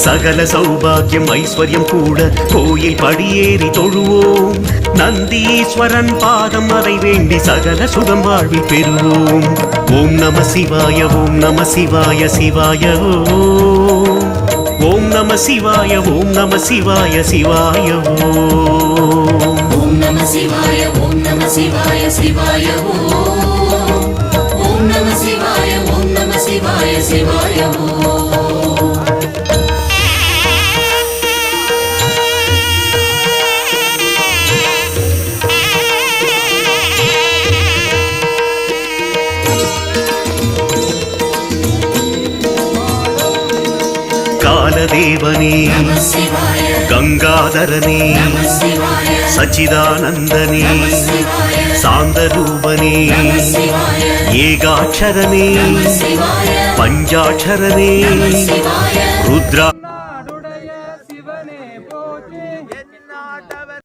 சகல சௌபாகியம் ஐஸ்வர்யம் கூட கோயில் படியேறி தொழுவோம். நந்தீஸ்வரன் பாதம் அதை வேண்டி சகல சுகம் வாழ்வில் பெறுவோம். ஓம் நம சிவாய ஓம் நம சிவாய சிவாய ஓம் நம சிவாய ஓம் நம சிவாய சிவாய ஓம் நம சிவாய ஓம் நம சிவாய சிவாய ஓம் நம சிவாய ஓம் நம சிவாய சிவாய காலதேவனே கங்காதரனே சச்சிதானந்தனே சாந்தரூபனே ஏகாட்சரனே பஞ்சாட்சரனே ருத்ரா சிவனே போற்றி